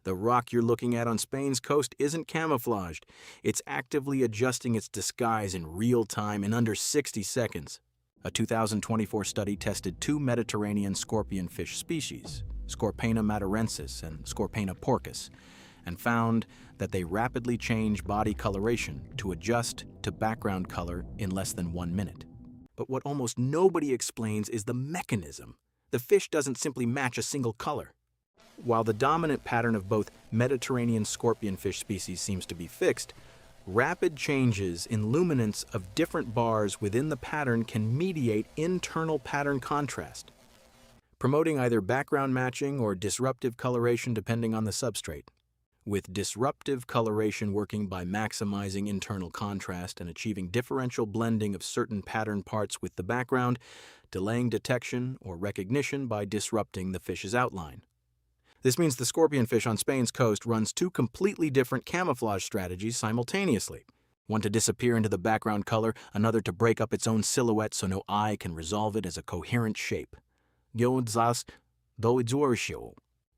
The rock you're looking at on Spain's coast isn't camouflaged. It's actively adjusting its disguise in real time in under 60 seconds. A 2024 study tested two Mediterranean scorpionfish species, Scorpaena matarensis and Scorpaena porcus, and found that they rapidly change body coloration to adjust to background color in less than 1 minute. But what almost nobody explains is the mechanism. The fish doesn't simply match a single color. While the dominant pattern of both Mediterranean scorpionfish species seems to be fixed, rapid changes in luminance of different bars within the pattern can mediate internal pattern contrast, promoting either background matching or disruptive coloration depending on the substrate. With disruptive coloration working by maximizing internal contrast and achieving differential blending of certain pattern parts with the background, delaying detection or recognition by disrupting the fish's outline. This means the scorpionfish on Spain's coast runs two completely different camouflage strategies simultaneously. One to disappear into the background color, another to break up its own silhouette so no eye can resolve it as a coherent shape.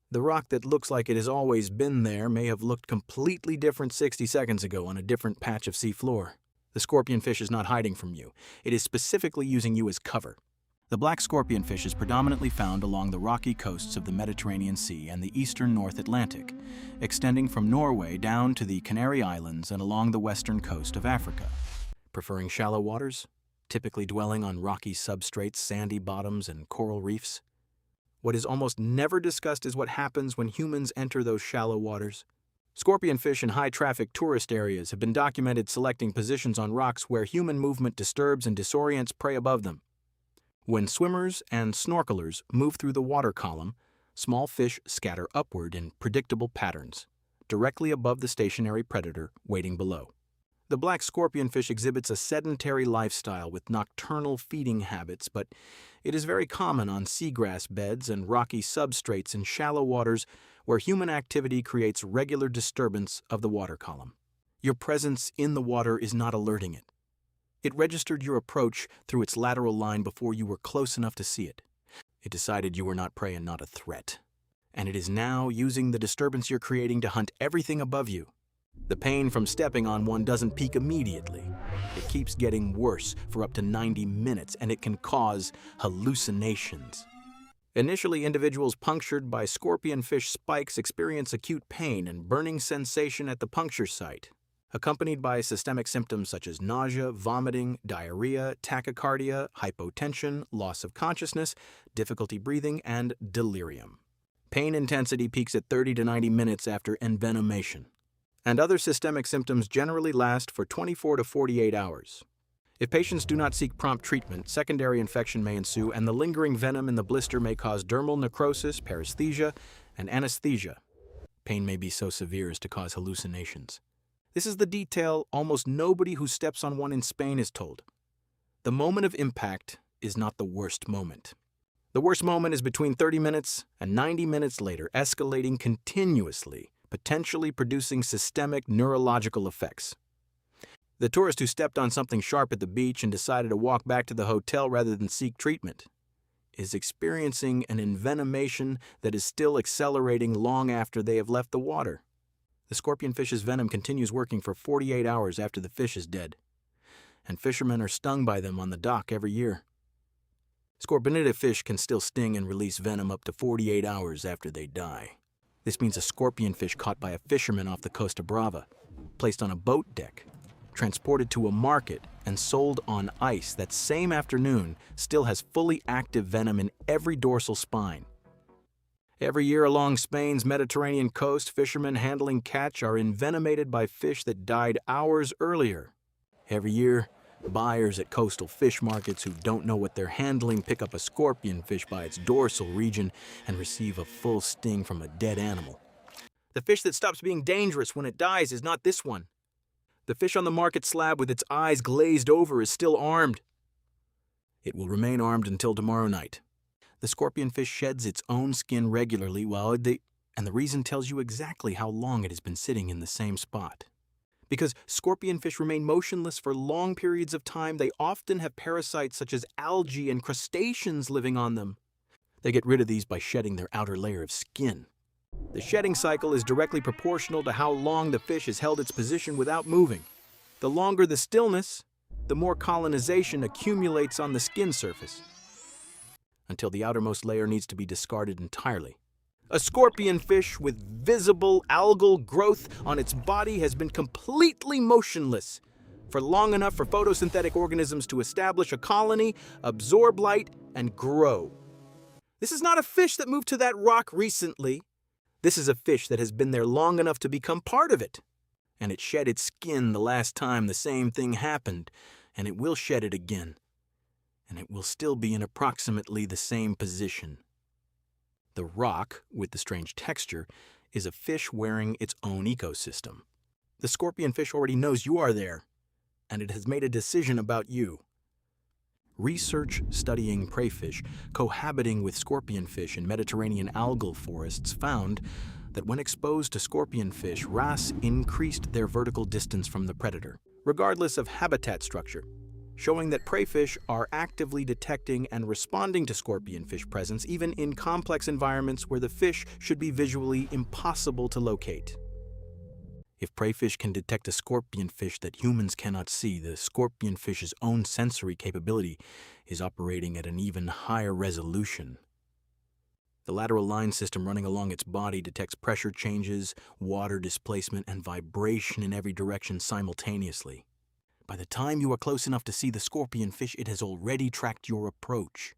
The rock that looks like it has always been there may have looked completely different 60 seconds ago on a different patch of seafloor. The scorpionfish is not hiding from you. It is specifically using you as cover. The black scorpionfish is predominantly found along the rocky coasts of the Mediterranean Sea and the eastern North Atlantic, extending from Norway down to the Canary Islands and along the western coast of Africa. Preferring shallow waters, typically dwelling on rocky substrates, sandy bottoms, and coral reefs. What is almost never discussed is what happens when humans enter those shallow waters. Scorpionfish in high-traffic tourist areas have been documented selecting positions on rocks where human movement disturbs and disorients prey above them. When swimmers and snorkelers move through the water column, small fish scatter upward in predictable patterns, directly above the stationary predator waiting below. The black scorpionfish exhibits a sedentary lifestyle with nocturnal feeding habits, but it is very common on seagrass beds and rocky substrates in shallow waters where human activity creates regular disturbance of the water column. Your presence in the water is not alerting it. It registered your approach through its lateral line before you were close enough to see it. It decided you were not prey and not a threat. And it is now using the disturbance you're creating to hunt everything above you. The pain from stepping on one doesn't peak immediately. It keeps getting worse for up to 90 minutes, and it can cause hallucinations. Initially, individuals punctured by scorpionfish spikes experience acute pain and burning sensation at the puncture site, accompanied by systemic symptoms such as nausea, vomiting, diarrhea, tachycardia, hypotension, loss of consciousness, difficulty breathing, and delirium. Pain intensity peaks at 30 to 90 minutes after envenomation, and other systemic symptoms generally last for 24 to 48 hours. If patients do not seek prompt treatment, secondary infection may ensue, and the lingering venom in the blister may cause dermal necrosis, paresthesia, and anesthesia. Pain may be so severe as to cause hallucinations. This is the detail almost nobody who steps on one in Spain is told. The moment of impact is not the worst moment. The worst moment is between 30 minutes and 90 minutes later, escalating continuously, potentially producing systemic neurological effects. The tourist who stepped on something sharp at the beach and decided to walk back to the hotel rather than seek treatment is experiencing an envenomation that is still accelerating long after they have left the water. The scorpionfish's venom continues working for 48 hours after the fish is dead, and fishermen are stung by them on the dock every year. Scorpionid fish can still sting and release venom up to 48 hours after they die. This means a scorpionfish caught by a fisherman off the Costa Brava, placed on a boat deck, transported to a market, and sold on ice that same afternoon still has fully active venom in every dorsal spine. Every year along Spain's Mediterranean coast, fishermen handling catch are envenomated by fish that died hours earlier. Every year, buyers at coastal fish markets who don't know what they're handling pick up a scorpionfish by its dorsal region and receive a full sting from a dead animal. The fish that stops being dangerous when it dies is not this one. The fish on the market slab with its eyes glazed over is still armed. It will remain armed until tomorrow night. The scorpionfish sheds its own skin regularly and the reason tells you exactly how long it has been sitting in the same spot. Because scorpionfish remain motionless for long periods of time, they often have parasites such as algae and crustaceans living on them. They get rid of these by shedding their outer layer of skin. The shedding cycle is directly proportional to how long the fish has held its position without moving. The longer the stillness, the more colonization accumulates on the skin surface, until the outermost layer needs to be discarded entirely. A scorpionfish with visible algal growth on its body has been completely motionless for long enough for photosynthetic organisms to establish a colony, absorb light, and grow. This is not a fish that moved to that rock recently. This is a fish that has been there long enough to become part of it. And it shed its skin the last time the same thing happened, and it will shed it again. And it will still be in approximately the same position. The rock, with the strange texture, is a fish wearing its own ecosystem. The scorpionfish already knows you are there, and it has made a decision about you. Research studying preyfish cohabiting with scorpionfish in Mediterranean algal forests found that when exposed to scorpionfish, wrasse increased their vertical distance from the predator, regardless of habitat structure, showing that preyfish are actively detecting and responding to scorpionfish presence even in complex environments where the fish should be visually impossible to locate. If preyfish can detect a scorpionfish that humans cannot see, the scorpionfish's own sensory capability is operating at an even higher resolution. The lateral line system running along its body detects pressure changes, water displacement, and vibration in every direction simultaneously. By the time you are close enough to see the scorpionfish, it has already tracked your approach.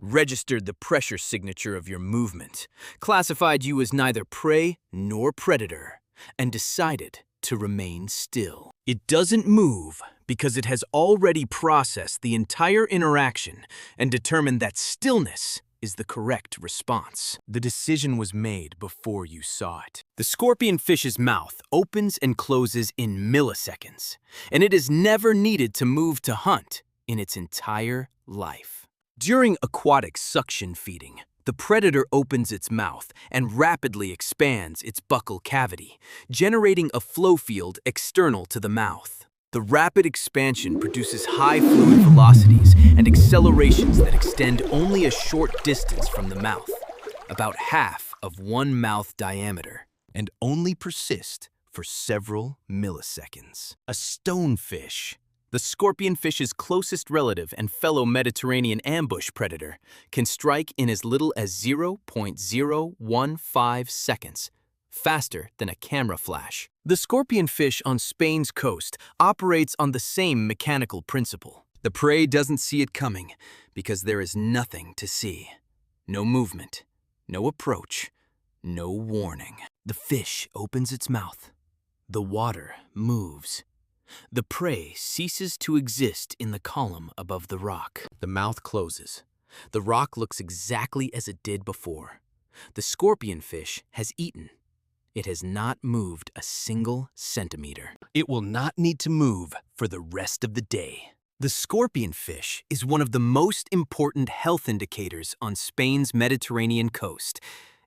Registered the pressure signature of your movement, classified you as neither prey nor predator, and decided to remain still. It doesn't move because it has already processed the entire interaction and determined that stillness is the correct response. The decision was made before you saw it. The scorpionfish's mouth opens and closes in milliseconds, and it is never needed to move to hunt in its entire life. During aquatic suction feeding, the predator opens its mouth and rapidly expands its buccal cavity, generating a flow field external to the mouth. The rapid expansion produces high fluid velocities and accelerations that extend only a short distance from the mouth, about half of one mouth diameter, and only persist for several milliseconds. A stonefish, the scorpionfish's closest relative and fellow Mediterranean ambush predator, can strike in as little as 0.015 seconds, faster than a camera flash. The scorpionfish on Spain's coast operates on the same mechanical principle. The prey doesn't see it coming because there is nothing to see. No movement, no approach, no warning. The fish opens its mouth. The water moves. The prey ceases to exist in the column above the rock. The mouth closes. The rock looks exactly as it did before. The scorpionfish has eaten. It has not moved a single centimeter. It will not need to move for the rest of the day. The scorpionfish is one of the most important health indicators on Spain's Mediterranean coast,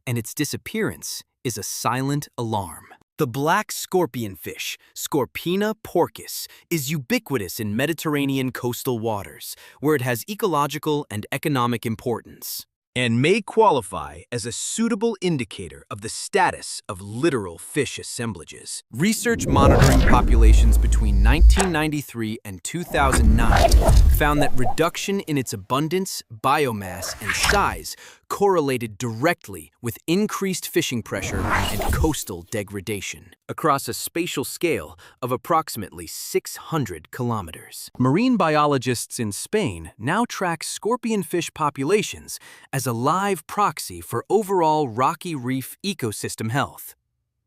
and its disappearance is a silent alarm. The black scorpionfish, Scorpina porcus, is ubiquitous in Mediterranean coastal waters, where it has ecological and economic importance, and may qualify as a suitable indicator of the status of littoral fish assemblages. Research monitoring populations between 1993 and 2009 found that reduction in its abundance, biomass, and size correlated directly with increased fishing pressure and coastal degradation across a spatial scale of approximately 600 kilometers. Marine biologists in Spain now track scorpionfish populations as a live proxy for overall rocky reef ecosystem health.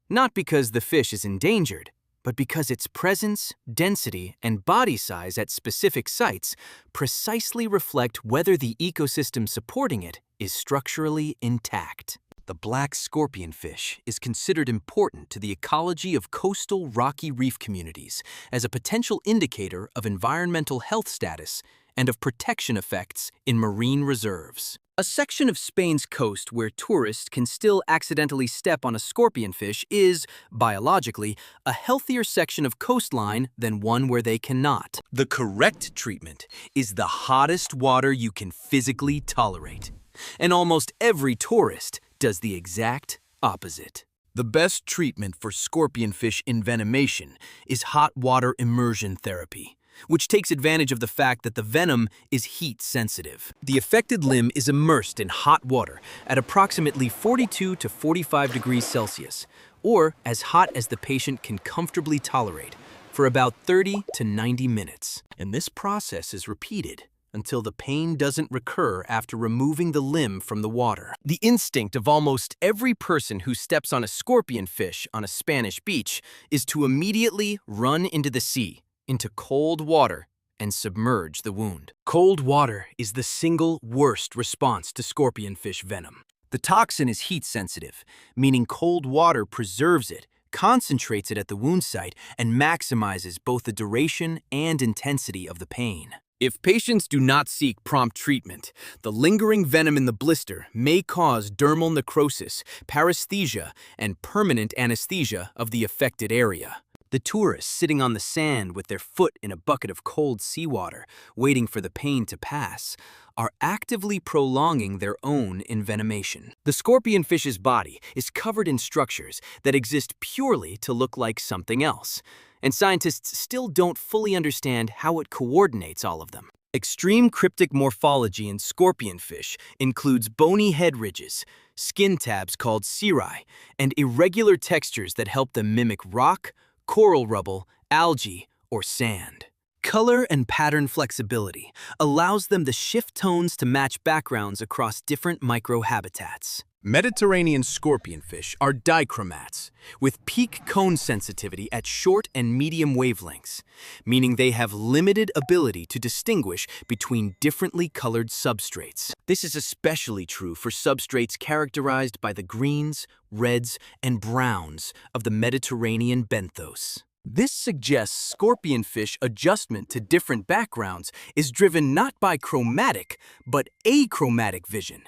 Not because the fish is endangered, but because its presence, density, and body size at specific sites precisely reflect whether the ecosystem supporting it is structurally intact. The black scorpionfish is considered important to the ecology of coastal rocky reef communities as a potential indicator of environmental health status and of protection effects in marine reserves. A section of Spain's coast where tourists can still accidentally step on a scorpionfish is, biologically, a healthier section of coastline than one where they cannot. The correct treatment is the hottest water you can physically tolerate. And almost every tourist does the exact opposite. The best treatment for scorpionfish envenomation is hot water immersion therapy, which takes advantage of the fact that the venom is heat sensitive. The affected limb is immersed in hot water at approximately 42 to 45 degrees Celsius, or as hot as the patient can comfortably tolerate, for about 30 to 90 minutes. And this process is repeated until the pain doesn't recur after removing the limb from the water. The instinct of almost every person who steps on a scorpionfish on a Spanish beach is to immediately run into the sea, into cold water, and submerge the wound. Cold water is the single worst response to scorpionfish venom. The toxin is heat sensitive, meaning cold water preserves it, concentrates it at the wound site, and maximizes both the duration and intensity of the pain. If patients do not seek prompt treatment, the lingering venom in the blister may cause dermal necrosis, paresthesia, and permanent anesthesia of the affected area. The tourists sitting on the sand with their foot in a bucket of cold seawater, waiting for the pain to pass, are actively prolonging their own envenomation. The scorpionfish's body is covered in structures that exist purely to look like something else, and scientists still don't fully understand how it coordinates all of them. Extreme cryptic morphology in scorpionfish includes bony head ridges, skin tabs called cirri, and irregular textures that help them mimic rock, coral rubble, algae, or sand. Color and pattern flexibility allows them to shift tones to match backgrounds across different microhabitats. Mediterranean scorpionfish are dichromats, with peak cone sensitivity at short and medium wavelengths, meaning they have limited ability to distinguish between differently colored substrates. This is especially true for substrates characterized by the greens, reds, and browns of the Mediterranean benthos. This suggests scorpionfish adjustment to different backgrounds is driven not by chromatic, but achromatic vision,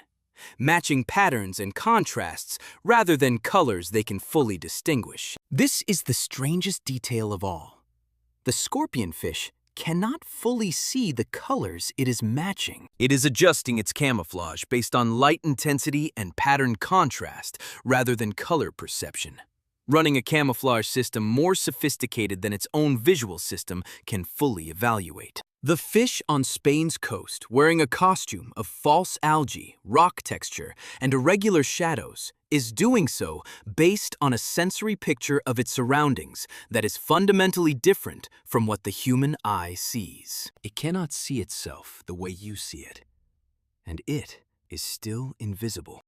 matching patterns and contrasts rather than colors they can fully distinguish. This is the strangest detail of all. The scorpionfish cannot fully see the colors it is matching. It is adjusting its camouflage based on light intensity and pattern contrast rather than color perception. Running a camouflage system more sophisticated than its own visual system can fully evaluate. The fish on Spain's coast, wearing a costume of false algae, rock texture, and irregular shadows, is doing so based on a sensory picture of its surroundings that is fundamentally different from what the human eye sees. It cannot see itself the way you see it, and it is still invisible.